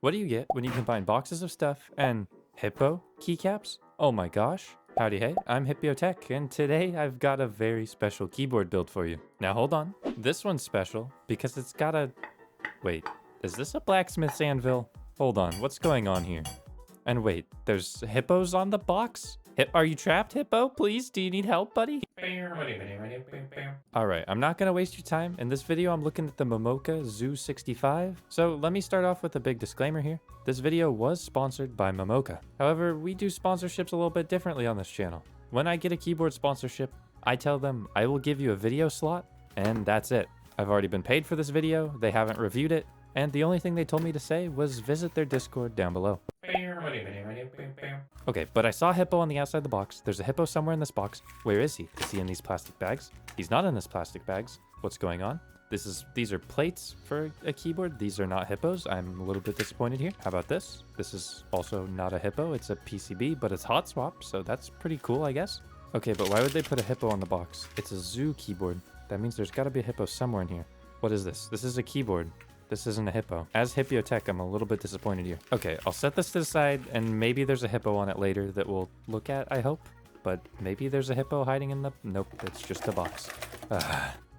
What do you get when you combine boxes of stuff and Hippo keycaps? Oh my gosh. Howdy hey, I'm Hipyo Tech, and today I've got a very special keyboard build for you. Now hold on, this one's special because it's got a... Wait, is this a blacksmith's anvil? Hold on, what's going on here? And wait, there's hippos on the box? Are you trapped, Hippo? Please, do you need help, buddy? Alright, I'm not gonna waste your time. In this video, I'm looking at the Momoka Zoo 65. So let me start off with a big disclaimer here. This video was sponsored by Momoka. However, we do sponsorships a little bit differently on this channel. When I get a keyboard sponsorship, I tell them I will give you a video slot, and that's it. I've already been paid for this video, they haven't reviewed it, and the only thing they told me to say was visit their Discord down below. Okay, but I saw Hippo on the outside of the box. There's a Hippo somewhere in this box. Where is he? Is he in these plastic bags? He's not in this plastic bags. What's going on? These are plates for a keyboard. These are not Hippos. I'm a little bit disappointed here. How about this? This is also not a Hippo. It's a PCB, but it's hot swap, so that's pretty cool, I guess. Okay, but why would they put a Hippo on the box? It's a Zoo keyboard. That means there's got to be a Hippo somewhere in here. What is this? This is a keyboard. This isn't a Hippo. As Hipyo Tech, I'm a little bit disappointed here. Okay, I'll set this to the side, and maybe there's a Hippo on it later that we'll look at, I hope. But maybe there's a Hippo hiding in the... Nope, it's just a box.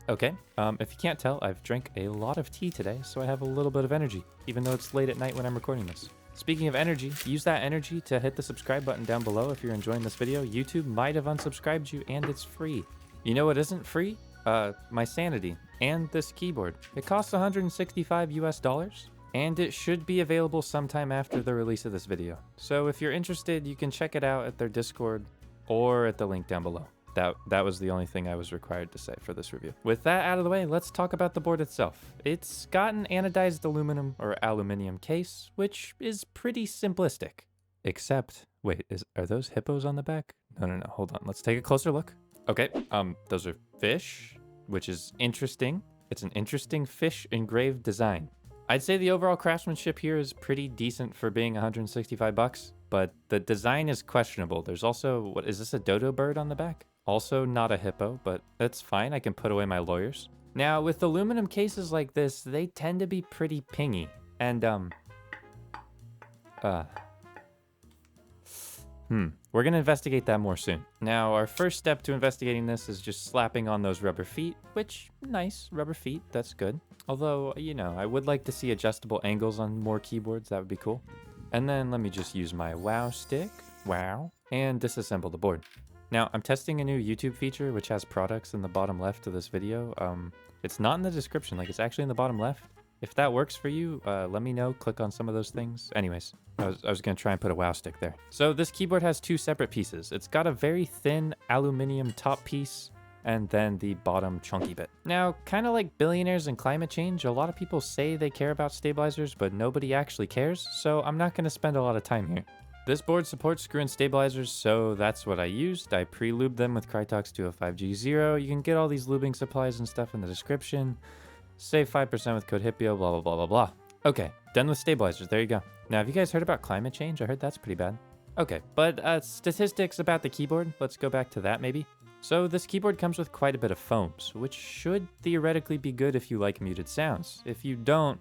Okay, if you can't tell, I've drank a lot of tea today, so I have a little bit of energy, even though it's late at night when I'm recording this. Speaking of energy, use that energy to hit the subscribe button down below if you're enjoying this video. YouTube might have unsubscribed you, and it's free. You know what isn't free? My sanity and this keyboard. It costs 165 US dollars, and it should be available sometime after the release of this video. So if you're interested, you can check it out at their Discord or at the link down below. That was the only thing I was required to say for this review. With that out of the way, let's talk about the board itself. It's got an anodized aluminum or aluminium case, which is pretty simplistic. Except, wait, are those hippos on the back? No, hold on. Let's take a closer look. Okay, those are fish, which is interesting. It's an interesting fish engraved design. I'd say the overall craftsmanship here is pretty decent for being 165 bucks, but the design is questionable. There's also, what is this, a dodo bird on the back? Also not a hippo, but that's fine. I can put away my lawyers. Now, with aluminum cases like this, they tend to be pretty pingy. And, we're gonna investigate that more soon. Now, our first step to investigating this is just slapping on those rubber feet, which, nice, rubber feet, that's good. Although, you know, I would like to see adjustable angles on more keyboards, that would be cool. And then let me just use my wow stick, and disassemble the board. Now, I'm testing a new YouTube feature, which has products in the bottom left of this video. It's not in the description, like it's actually in the bottom left. If that works for you, let me know. Click on some of those things. Anyways, I was going to try and put a wow stick there. So this keyboard has two separate pieces. It's got a very thin aluminum top piece and then the bottom chunky bit. Now, kind of like billionaires and climate change, a lot of people say they care about stabilizers, but nobody actually cares, so I'm not going to spend a lot of time here. This board supports screw-in stabilizers, so that's what I used. I pre-lubed them with Krytox 205G0. You can get all these lubing supplies and stuff in the description. Save 5% with code Hipyo, blah, blah, blah, blah, blah. Okay, done with stabilizers, there you go. Now, have you guys heard about climate change? I heard that's pretty bad. Okay, but statistics about the keyboard. Let's go back to that, maybe. So this keyboard comes with quite a bit of foams, which should theoretically be good if you like muted sounds. If you don't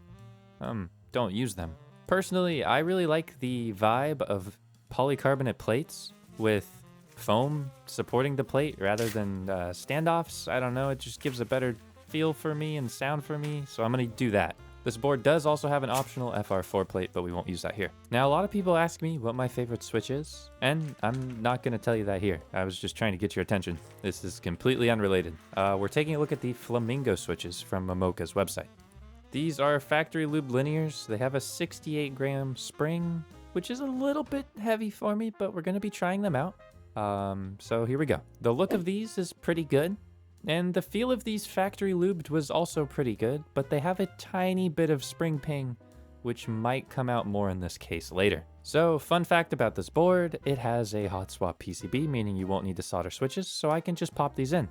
use them. Personally, I really like the vibe of polycarbonate plates with foam supporting the plate rather than standoffs. I don't know, it just gives a better feel for me and sound for me, so I'm gonna do that. This board does also have an optional FR4 plate, but we won't use that here. Now, a lot of people ask me what my favorite switch is, and I'm not gonna tell you that here. I was just trying to get your attention. This is completely unrelated. We're taking a look at the Flamingo switches from Momoka's website. These are factory lube linears. They have a 68 gram spring, which is a little bit heavy for me, but we're gonna be trying them out. So here we go. The look of these is pretty good. And the feel of these factory lubed was also pretty good, but they have a tiny bit of spring ping, which might come out more in this case later. So, fun fact about this board, it has a hot swap PCB, meaning you won't need to solder switches, so I can just pop these in.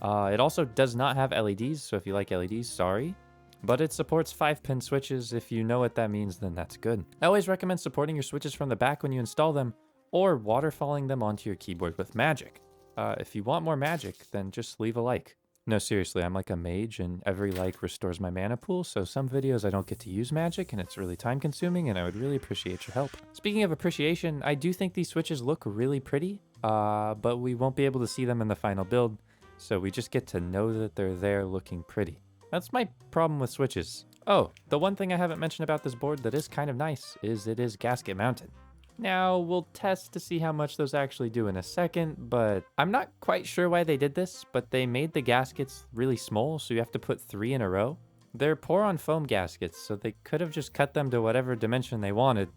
It also does not have LEDs, so if you like LEDs, sorry. But it supports 5-pin switches. If you know what that means, then that's good. I always recommend supporting your switches from the back when you install them, or waterfalling them onto your keyboard with magic. If you want more magic, then just leave a like. No, seriously, I'm like a mage and every like restores my mana pool, so some videos I don't get to use magic and it's really time consuming and I would really appreciate your help. Speaking of appreciation, I do think these switches look really pretty, but we won't be able to see them in the final build, so we just get to know that they're there looking pretty. That's my problem with switches. Oh, the one thing I haven't mentioned about this board that is kind of nice is it is gasket mounted. Now, we'll test to see how much those actually do in a second, but I'm not quite sure why they did this, but they made the gaskets really small, so you have to put 3 in a row. They're pour-on foam gaskets, so they could have just cut them to whatever dimension they wanted.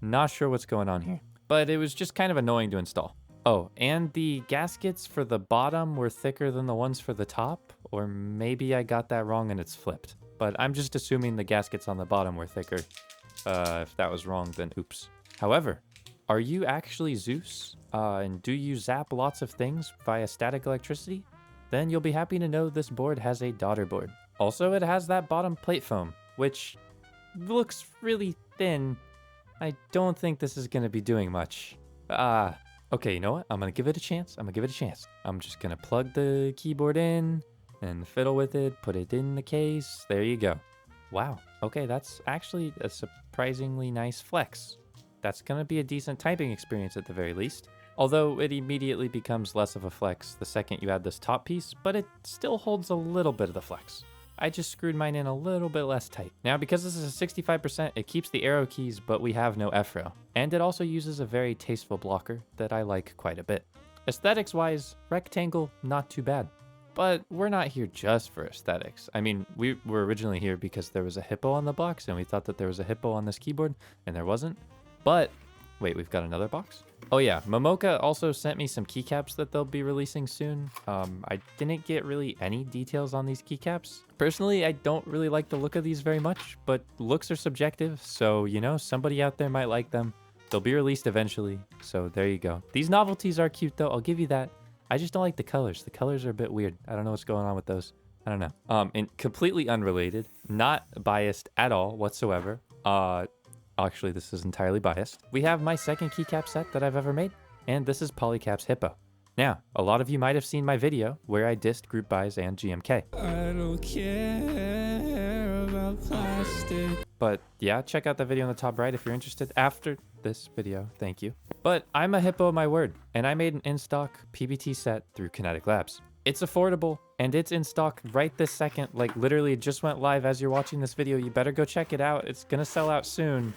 Not sure what's going on here, but it was just kind of annoying to install. Oh, and the gaskets for the bottom were thicker than the ones for the top, or maybe I got that wrong and it's flipped. But I'm just assuming the gaskets on the bottom were thicker. If that was wrong, then oops. However, are you actually Zeus? And do you zap lots of things via static electricity? Then you'll be happy to know this board has a daughter board. Also, it has that bottom plate foam, which looks really thin. I don't think this is going to be doing much. Okay, you know what? I'm going to give it a chance. I'm just going to plug the keyboard in and fiddle with it, put it in the case. There you go. Wow. Okay, that's actually a surprisingly nice flex. That's going to be a decent typing experience at the very least. Although it immediately becomes less of a flex the second you add this top piece, but it still holds a little bit of the flex. I just screwed mine in a little bit less tight. Now, because this is a 65%, it keeps the arrow keys, but we have no F-rail. And it also uses a very tasteful blocker that I like quite a bit. Aesthetics-wise, rectangle, not too bad. But we're not here just for aesthetics. I mean, we were originally here because there was a hippo on the box, and we thought that there was a hippo on this keyboard, and there wasn't. But, wait, we've got another box? Oh yeah, Momoka also sent me some keycaps that they'll be releasing soon. I didn't get really any details on these keycaps. Personally, I don't really like the look of these very much, but looks are subjective, so, you know, somebody out there might like them. They'll be released eventually, so there you go. These novelties are cute though, I'll give you that. I just don't like the colors. The colors are a bit weird. I don't know what's going on with those. I don't know. And completely unrelated, not biased at all whatsoever. Actually, this is entirely biased. We have my second keycap set that I've ever made, and this is Polycaps Hippo. Now, a lot of you might have seen my video where I dissed group buys and GMK. I don't care about plastic. But yeah, check out the video in the top right if you're interested after this video. Thank you. But I'm a hippo of my word, and I made an in-stock PBT set through Kinetic Labs. It's affordable, and it's in stock right this second. Like, literally, it just went live as you're watching this video. You better go check it out. It's gonna sell out soon,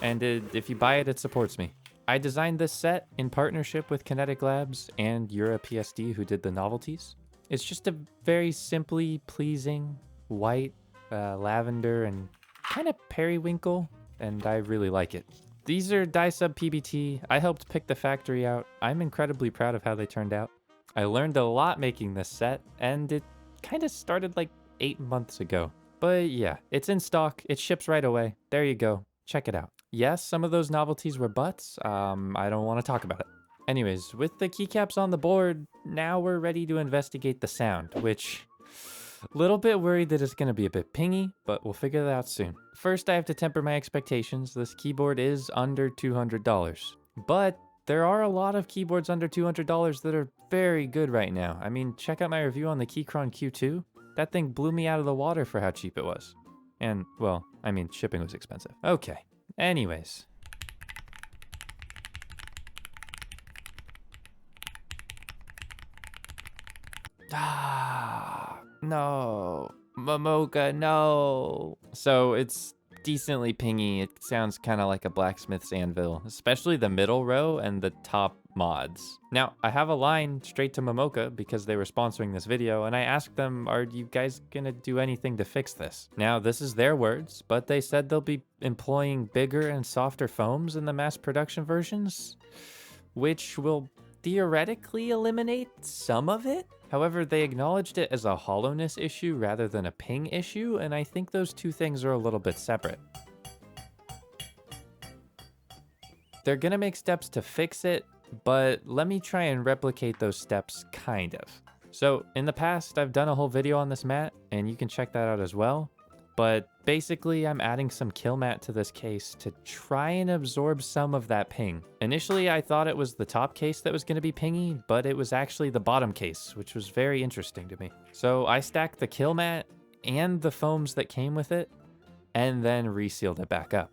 and if you buy it, it supports me. I designed this set in partnership with Kinetic Labs and MKBHD, who did the novelties. It's just a very simply pleasing white, lavender, and kind of periwinkle, and I really like it. These are dye sub PBT. I helped pick the factory out. I'm incredibly proud of how they turned out. I learned a lot making this set, and it kind of started like 8 months ago. But yeah, it's in stock, it ships right away. There you go, check it out. Yes, some of those novelties were butts, I don't want to talk about it. Anyways, with the keycaps on the board, now we're ready to investigate the sound, which, a little bit worried that it's going to be a bit pingy, but we'll figure that out soon. First, I have to temper my expectations. This keyboard is under $200, but there are a lot of keyboards under $200 that are very good right now. I mean, check out my review on the Keychron Q2. That thing blew me out of the water for how cheap it was. And, well, I mean, shipping was expensive. Okay, anyways. No. Momoka, no. So it's decently pingy. It sounds kind of like a blacksmith's anvil, especially the middle row and the top mods. Now, I have a line straight to Momoka because they were sponsoring this video, and I asked them, are you guys gonna do anything to fix this? Now, this is their words, but they said they'll be employing bigger and softer foams in the mass production versions, which will theoretically eliminate some of it. However, they acknowledged it as a hollowness issue rather than a ping issue, and I think those two things are a little bit separate. They're gonna make steps to fix it, but let me try and replicate those steps, kind of. So, in the past, I've done a whole video on this mat, and you can check that out as well. But basically, I'm adding some kill mat to this case to try and absorb some of that ping. Initially, I thought it was the top case that was going to be pingy, but it was actually the bottom case, which was very interesting to me. So I stacked the kill mat and the foams that came with it, and then resealed it back up.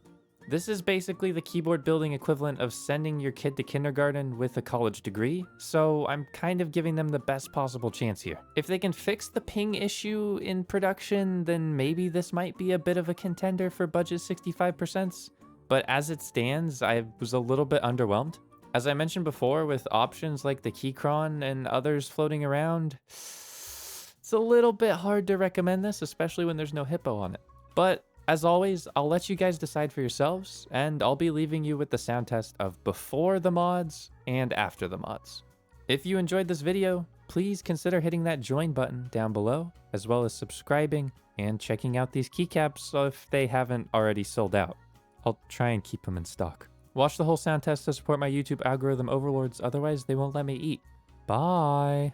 This is basically the keyboard building equivalent of sending your kid to kindergarten with a college degree, so I'm kind of giving them the best possible chance here. If they can fix the ping issue in production, then maybe this might be a bit of a contender for budget 65%, but as it stands, I was a little bit underwhelmed. As I mentioned before, with options like the Keychron and others floating around, it's a little bit hard to recommend this, especially when there's no Hippo on it. But as always, I'll let you guys decide for yourselves, and I'll be leaving you with the sound test of before the mods and after the mods. If you enjoyed this video, please consider hitting that join button down below, as well as subscribing and checking out these keycaps if they haven't already sold out. I'll try and keep them in stock. Watch the whole sound test to support my YouTube algorithm overlords, otherwise they won't let me eat. Bye!